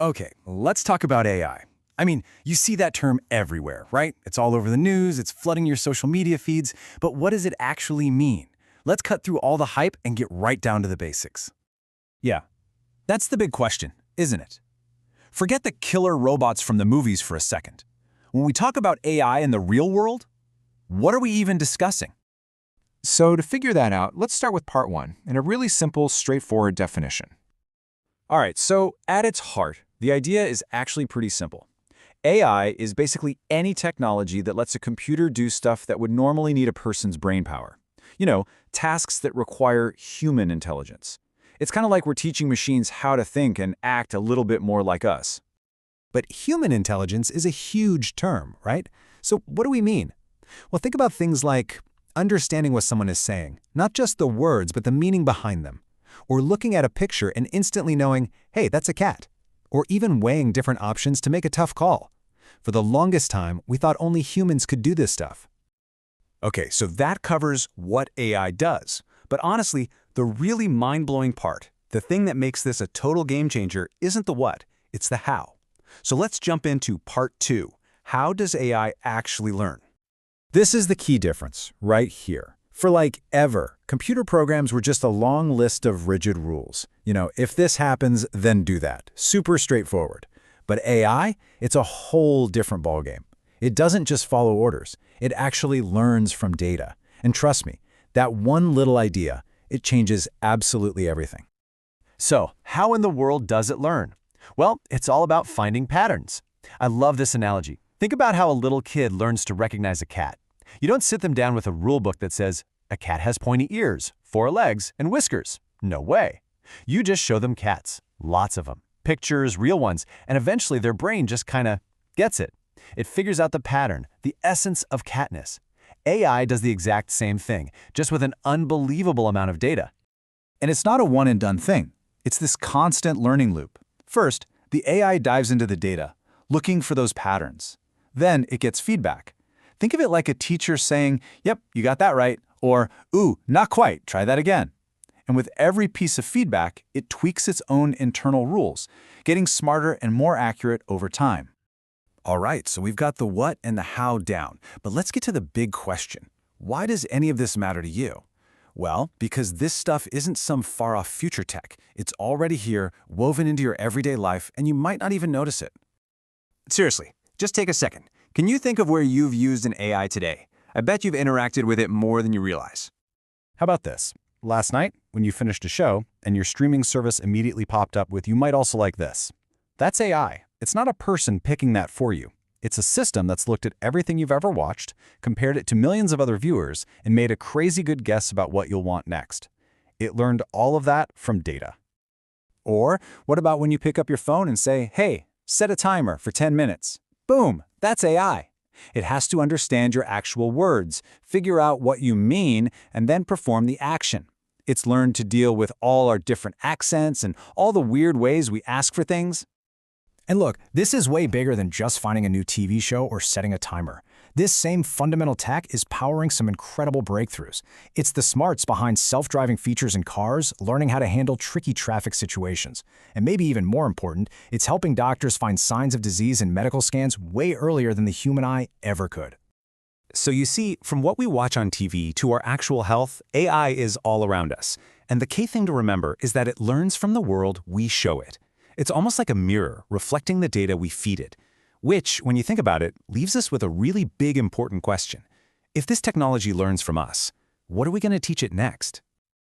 Okay, let's talk about AI. I mean, you see that term everywhere, right? It's all over the news, it's flooding your social media feeds, but what does it actually mean? Let's cut through all the hype and get right down to the basics. Yeah, that's the big question, isn't it? Forget the killer robots from the movies for a second. When we talk about AI in the real world, what are we even discussing? So to figure that out, let's start with part one and a really simple, straightforward definition. All right, so at its heart, the idea is actually pretty simple. AI is basically any technology that lets a computer do stuff that would normally need a person's brain power. You know, tasks that require human intelligence. It's kind of like we're teaching machines how to think and act a little bit more like us. But human intelligence is a huge term, right? So what do we mean? Well, think about things like understanding what someone is saying, not just the words, but the meaning behind them. Or looking at a picture and instantly knowing, hey, that's a cat. Or even weighing different options to make a tough call. For the longest time, we thought only humans could do this stuff. Okay, so that covers what AI does. But honestly, the really mind-blowing part, the thing that makes this a total game changer, isn't the what, it's the how. So let's jump into part two. How does AI actually learn? This is the key difference, right here. For like ever, computer programs were just a long list of rigid rules. You know, if this happens, then do that. Super straightforward. But AI, it's a whole different ballgame. It doesn't just follow orders. It actually learns from data. And trust me, that one little idea, it changes absolutely everything. So, how in the world does it learn? Well, it's all about finding patterns. I love this analogy. Think about how a little kid learns to recognize a cat. You don't sit them down with a rule book that says, a cat has pointy ears, 4 legs, and whiskers. No way. You just show them cats, lots of them, pictures, real ones, and eventually their brain just kinda gets it. It figures out the pattern, the essence of catness. AI does the exact same thing, just with an unbelievable amount of data. And it's not a one-and-done thing. It's this constant learning loop. First, the AI dives into the data, looking for those patterns. Then it gets feedback. Think of it like a teacher saying, yep, you got that right, or, ooh, not quite, try that again. And with every piece of feedback, it tweaks its own internal rules, getting smarter and more accurate over time. All right, so we've got the what and the how down, but let's get to the big question. Why does any of this matter to you? Well, because this stuff isn't some far-off future tech. It's already here, woven into your everyday life, and you might not even notice it. Seriously, just take a second. Can you think of where you've used an AI today? I bet you've interacted with it more than you realize. How about this? Last night, when you finished a show and your streaming service immediately popped up with "you might also like this." That's AI. It's not a person picking that for you. It's a system that's looked at everything you've ever watched, compared it to millions of other viewers, and made a crazy good guess about what you'll want next. It learned all of that from data. Or what about when you pick up your phone and say, hey, set a timer for 10 minutes? Boom, that's AI. It has to understand your actual words, figure out what you mean, and then perform the action. It's learned to deal with all our different accents and all the weird ways we ask for things. And look, this is way bigger than just finding a new TV show or setting a timer. This same fundamental tech is powering some incredible breakthroughs. It's the smarts behind self-driving features in cars, learning how to handle tricky traffic situations. And maybe even more important, it's helping doctors find signs of disease in medical scans way earlier than the human eye ever could. So you see, from what we watch on TV to our actual health, AI is all around us. And the key thing to remember is that it learns from the world we show it. It's almost like a mirror reflecting the data we feed it, which, when you think about it, leaves us with a really big important question. If this technology learns from us, what are we going to teach it next?